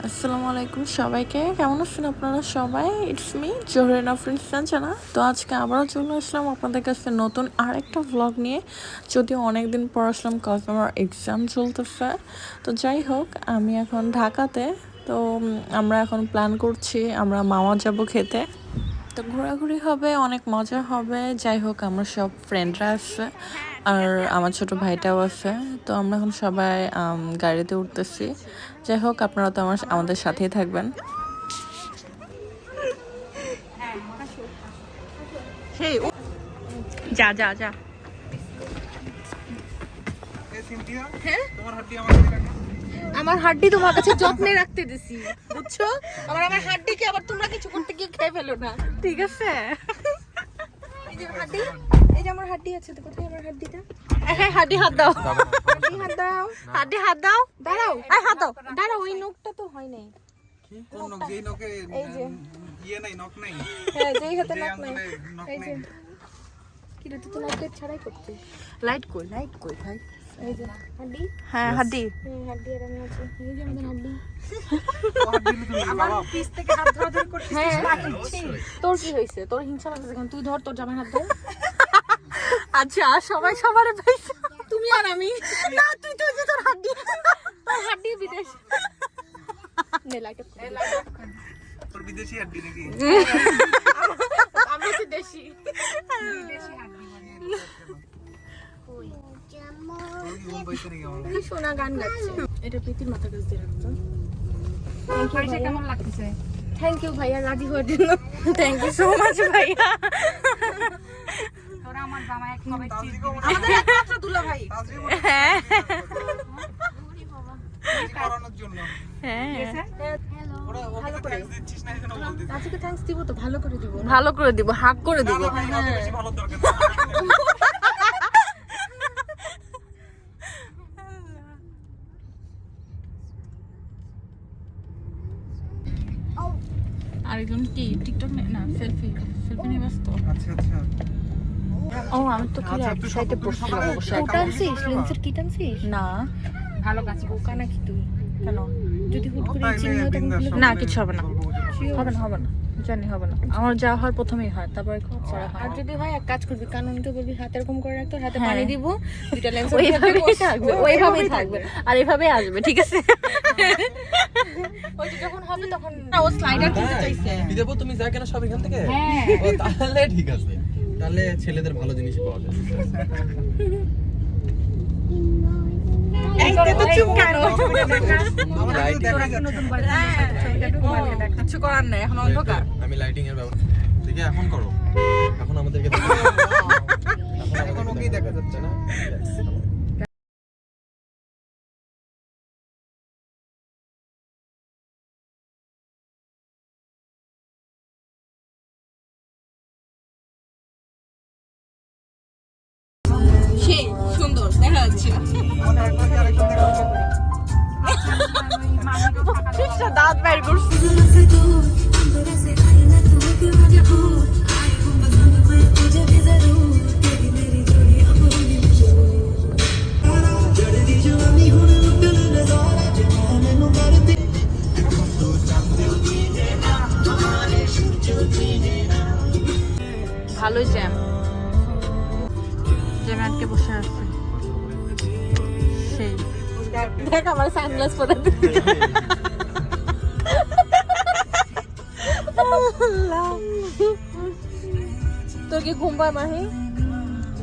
আসসালামু আলাইকুম সবাইকে, কেমন আছেন আপনারা সবাই? It's me Zohrin Afrin Sanjana. তো আজকে আবারও চলে আসলাম আপনাদের কাছে নতুন আরেকটা ভ্লগ নিয়ে। যদিও অনেক দিন পর আসলাম কজ আমার এক্সাম চলতেছে। তো যাই হোক, আমি এখন ঢাকাতে। তো আমরা এখন প্ল্যান করছি আমরা মামা যাব খেতে। তো ঘোরাঘুরি হবে, অনেক মজা হবে। যাই হোক, আমরা সব ফ্রেন্ডরা আসছে আর আমার ছোট ভাইটাও আছে। তো আমরা এখন সবাই গাড়িতে উঠতেছি। যাই হোক, আপনারা তো আমাদের সাথেই থাকবেন। যা যা যা। আমার হাড্ডি তোমার কাছে যত্নে রাখতে দিছি, বুঝছো? আমার হাড্ডিকে আবার তোমরা কিছু করতে গিয়ে খেয়ে ফেলো না, ঠিক আছে? এই যে হাড্ডি, এই যে আমার হাড্ডি আছে, তো কোথায় আমার হাড্ডিটা? হ্যাঁ, হাড্ডি হাত দাও, হাড্ডি হাত দাও, হাড্ডি হাত দাও। দাঁড়াও, এই হাত দাও। দাঁড়াও, ওই নখটা তো হয় নাই। কোন নখ? যেই নখে এই যে ইয়ে নাই, নখ নাই, হ্যাঁ, যেই হাতে নখ নাই, আঙুলে নখ এই যে নাই। কি রে, তুই তো লাইট ছাড়াই করতে। লাইট কই ভাই? এই যে হাড্ডি, হ্যাঁ, হাড্ডি। হাড্ডি আর আমি আছে, এই যে আমাদের হাড্ডি। ও হাত দিলে তুমি বাবা। পিস থেকে হাত ধরা করছিস, তোর কি হইছে? তোর হিংসা লাগছে কেন? তুই ধর, তোর জামাই হাত দে। আচ্ছা, সবাই সবারে পাইছে। তুমি আর আমি না, তুই তো যে তোর হাড্ডি। তোর হাড্ডি বিদেশ। নে লাইট অফ কর। তোর বিদেশি হাড্ডি নাকি? আমি তো দেশি হাড্ডি তোর কি মন পাইছে নাকি আমার? এই সোনা গান গাচ্ছে। এটা প্রীতির মাথা কাছ দিয়ে রাখতো। কেমন লাগতেছে? থ্যাংক ইউ ভাইয়া, রাজি হওয়ার জন্য। থ্যাংক ইউ সো মাচ ভাইয়া। তোরা আমার জামাই এক কবে তাজরিকেও মনে হয় আমাদের একমাত্র দুলা ভাই। তাজরি মনে হয় হ্যাঁ তাজরি করানোর জন্য। হ্যাঁ, ওরা ওকে থ্যাঙ্কস দিচ্ছিস না, এজন্য বলতেছিস। আজকে থ্যাঙ্কস দিব তো, ভালো করে দিব। ভালো করে দিব, হাক করে দিব। না ভাই, আমাদের বেশি ভালো দরকার নেই। আরেকজন কি টিকটক না সেলফি নিয়ে ব্যস্ত। আচ্ছা আচ্ছা। ও, আমি তো খালি এক সাইডে বসছিলাম অবশ্যই। কোটা আনছিস? লেন্সের কিট আনছিস? না, ভালো কাজ, বোকা নাকি তুই? কেন? যদি হুট করে তাইলে চিনি হয় তখন একদিন খুলে সকালে না, কিছু হবে না। Sure? হবে না, জানি হবে না। আমার যা হয় প্রথমেই হয়, তারপরে পরে হয় আর না। যদি হয় এক কাজ করবি, কানুনকে বলবি হাতে এরকম করে রাখতো, হাতে হ্যাঁ। পানি দিব, দুইটা লেন্স ওইভাবেই থাকবে, ওইভাবেই থাকবে, আর এইভাবেই আসবে, ঠিক আছে? ওই যে যখন হবে তখন ও স্লাইডার কিনতে চাইছে। দেবো, তুমি যা কেন সব এখান থেকে? হ্যাঁ। ও, তাহলে ঠিক আছে, তাহলে ছেলেদের ভালো জিনিসই পাওয়া যায়। এইটা তো চুপ কেন? আমার কাছে দেখা যাচ্ছে। কিছু করার নেই, এখন অন্ধকার। আমি লাইটিং এর ব্যবস্থা দেখি, এখন করো, এখন আমাদেরকে এখন ওকেই দেখা যাচ্ছে না। সেই সুন্দর দেখা যাচ্ছে। আমাদের একবার কি আরেকজন দেখা যাচ্ছে? দাঁত বাইর করছি। ভালোই জ্যামে আটকে বসে আছে। সেই দেখ আমার সানগ্লাস পরে। তোর কি ঘুম পায় মাহি?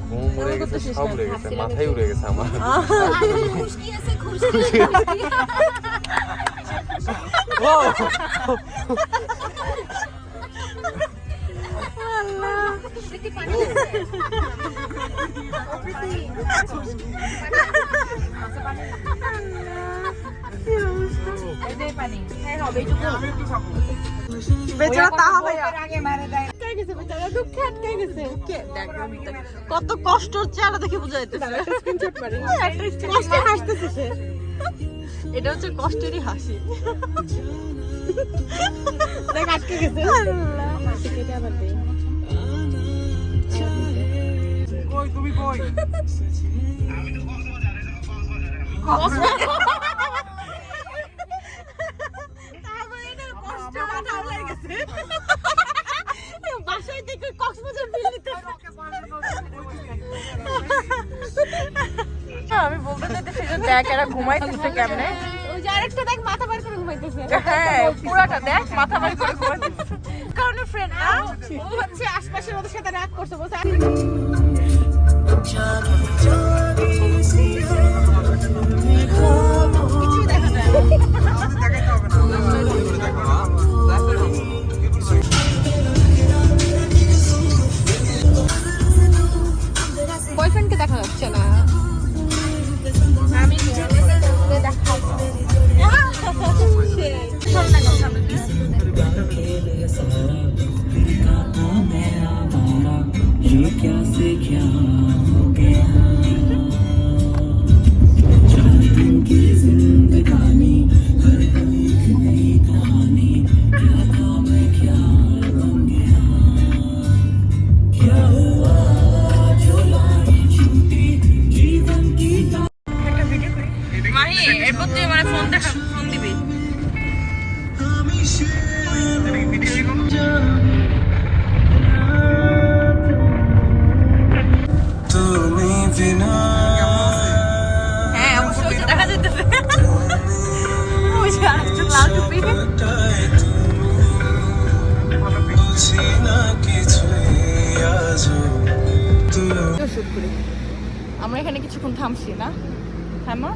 ঘুম উড়ে গেছে, সব উড়ে গেছে, মাথায় উড়ে গেছে আমার। খুশকি আছে, খুশকি। ও, বেচারা তাহা ভাইয়া আটকায় গেছে বেচারা, দুঃখে আটকায় গেছে। কত কষ্ট হচ্ছে, আর দেখে বোঝা যাইতেছে। স্ক্রিনশট মারি। কষ্টে হাসতেছে সে। এটা হচ্ছে কষ্টেরই হাসি। দেখ আটকে গেছে। কেটে আবার দে। কই তুমি কই? আছে বাসায় থেকে কক্সবাজার বিল নিতে আমি বলতে চাইতেছি যে দেখ এরা ঘুমাইতেছে কেমনে। ওই যে আরেকটা দেখ মাথা বার করে ঘুমাইতেছে হ্যাঁ পুরাটা দেখ মাথা বাড়ি করে ঘুমাইতেছে। কারণে ফ্রেন্ড না ও হচ্ছে আশপাশের ওদের সাথে রাগ করছে বলছে কিছু দেখা যায় বয়ফ্রেন্ডকে দেখা যাচ্ছে না আমি মাহি এরপর তুই মানে ফোন দিবি। হ্যাঁ অবশ্যই দেখা যেতেছে ওই যে আরেকটা লাল টুপি। আমরা এখানে কিছুক্ষণ থামছি না, হ্যাঁ মা?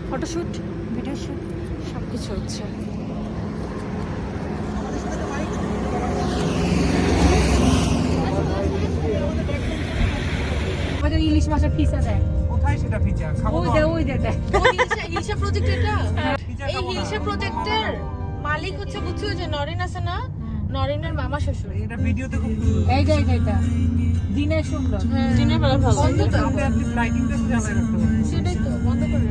ফটোশুট, ভিডিও শুট সব কিছু হচ্ছে। আমাদের ইলিশ মাছের পিসা দেয় কোথায় সেটা ফিচার খাবো ওই দে হিলসা প্রজেক্ট এটা এই হিলসা প্রজেক্টের মালিক হচ্ছে বুঝছো যে নরিন আছে না, নরিনের মামা শ্বশুর। এটা ভিডিওতে খুব এই যে এটা দিনে সুন্দর, দিনের বেলা ভালো বন্ধ তো আপনি আপনি লাইটিংটা একটু জানাই রাখতে হবে। সেটাই তো বন্ধ করে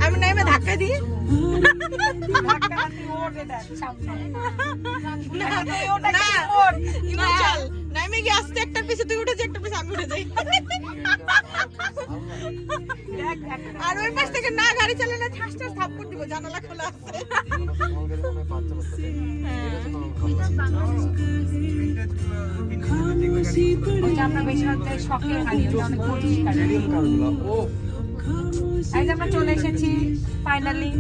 আমি নাইমে ধাক্কা দিই চল নাইমে গিয়ে আস্তে একটার পিছে তুই উঠে যাই, একটার পিছে আমি উঠে যাই আর ওই পাশ থেকে না গাড়ি চালালে ঠাস ঠাস থাপ্পড় দিব, জানালা খোলা আছে। আমরা বেশি হচ্ছে শখের গাড়ি, ওটা অনেক পরিষ্কার। এই যে আমরা চলে এসেছি ফাইনালি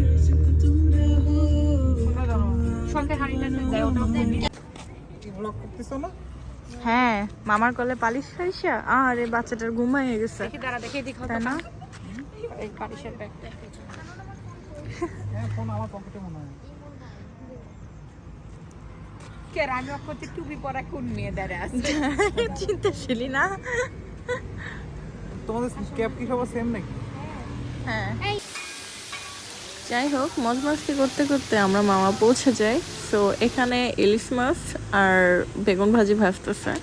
শখের হাড়িটা দেয়, ওটা ব্লগ করতেছো না? হ্যাঁ মামার কোলে পালিশ খাইছা আর এই বাচ্চাটার ঘুমাইয়ে গেছে দেখি দাঁড়া দেখে দিক তাই না? এই পারিসের ব্যাগটা হ্যাঁ ফোন আমার পকেটে মনে হয়। কে রানি করতে টুপি পরা কোন মেয়ে দাঁড়ায় আছে চিন্তাশীলি না? তোমাদের ক্যাব কি সবার সেম নাকি? হ্যাঁ যাই হোক মজ মাস্তি করতে করতে আমরা মামা পৌঁছে যাই। তো এখানে ইলিশ মাছ আর বেগুন ভাজি ভাজতেছে।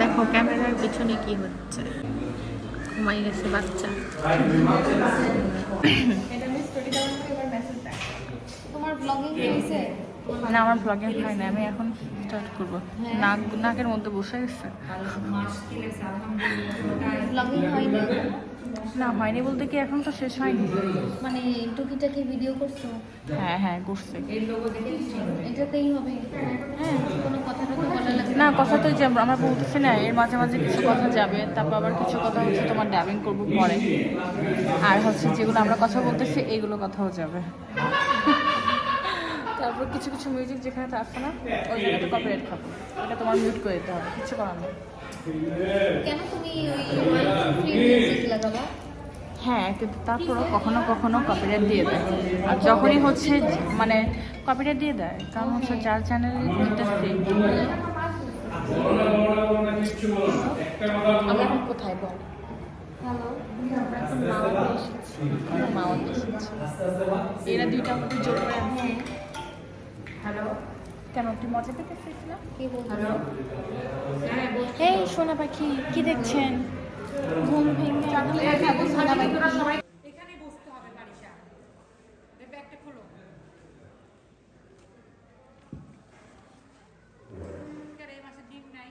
দেখো ক্যামেরার পিছনে কি হচ্ছে, ঘুমাই গেছে বাচ্চা। তোমার ব্লগিং হয়েছে? না আমার ব্লগিং হয় না, আমি এখন স্টার্ট করবো। নাকের মধ্যে বসে গেছে। ব্লগিং হয়নি না হয়নি বলতে কি এখন তো শেষ হয়নি। মানে টুকিটাকি ভিডিও করছো? হ্যাঁ হ্যাঁ করছে। এটাতেই হবে? হ্যাঁ কোনো কথা টথা বলা লাগবে না কথা তো যে আমরা বলতেছি না, এর মাঝে মাঝে কিছু কথা যাবে, তারপর আবার কিছু কথা হচ্ছে তোমার ডাবিং করবো পরে, আর হচ্ছে যেগুলো আমরা কথা বলতেছি এইগুলো কথাও যাবে। তারপর কিছু কিছু মিউজিক যেখানে থাকছে না ওই জায়গাতে কপিরাইট খাবো, এটা তোমার মিউট করে দিতে হবে, কিছু করার নেই। কেন তুমি ওই ফ্রি মিউজিক লাগাবা? হ্যাঁ কিন্তু তারপরও কখনো কখনো কপিরাইট দিয়ে দেয়, আর যখনই হচ্ছে মানে কপিরাইট দিয়ে দেয় কারণ হচ্ছে যার চ্যানেলে করতেছি। আমরা এখন কোথায় বল? হ্যালো মাওয়াতে এসেছি। এরা দুইটা আমাদের জোর করে আছে। হ্যালো কেন তুই মজা পেতেছিস না? কি বলছো? এই সোনা পাখি কি দেখছেন? ঘুম ভেঙে এখানে বসতে হবে পারিসা, ব্যাগটা খোলো। এই মাসে ডিম নাই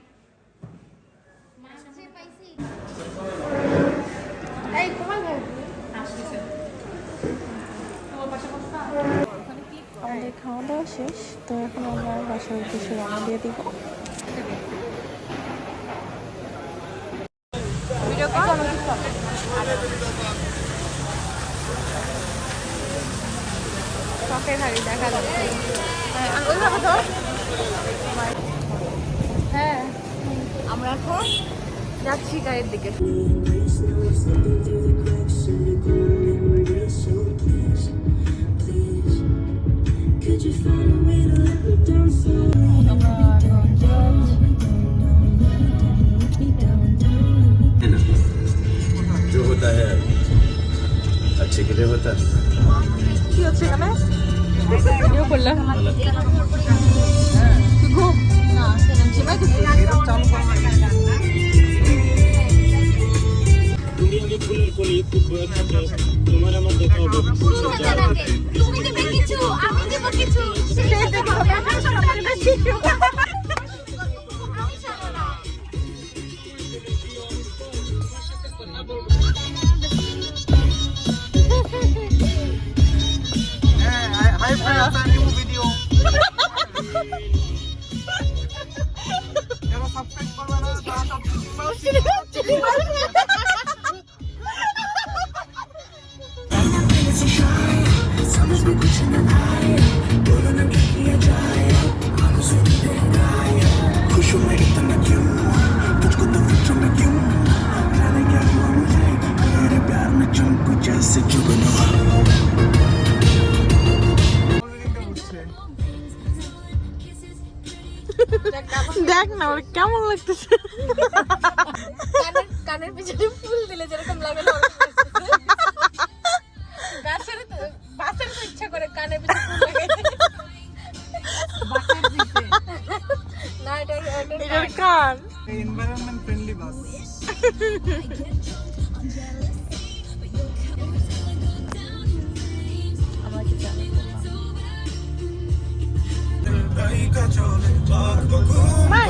শেষ, তো এখন আমরা বাসার উদ্দেশ্যে রওনা দিয়ে দিব। শখের হাড়ি দেখা যাচ্ছে। হ্যাঁ, ওইভাবে তো হ্যাঁ, আমরা এখন যাচ্ছি গাড়ির দিকে। जो होता है अच्छे के लिए होता है। কি হচ্ছে এখানে? ভিডিও করলাম। ঘুম না, ঝিমাইতেছি। তুমি দেবে কিছু, আমি দেব কিছু। সে দেবে আমার সবার বেশি। আমি জানো না। हाय फ्रेंड्स, न्यू वीडियो यार सब्सक्राइब করবে না দেখ না ওর কেমন লাগতেছে। কানের পিছনে ফুল দিলে যেরকম লাগে না, গাছের বাসের তো ইচ্ছা করে কানের পিছনে ফুল লাগাইতে। না, এটার কান এনवायरमेंट फ्रेंडली বাস। মা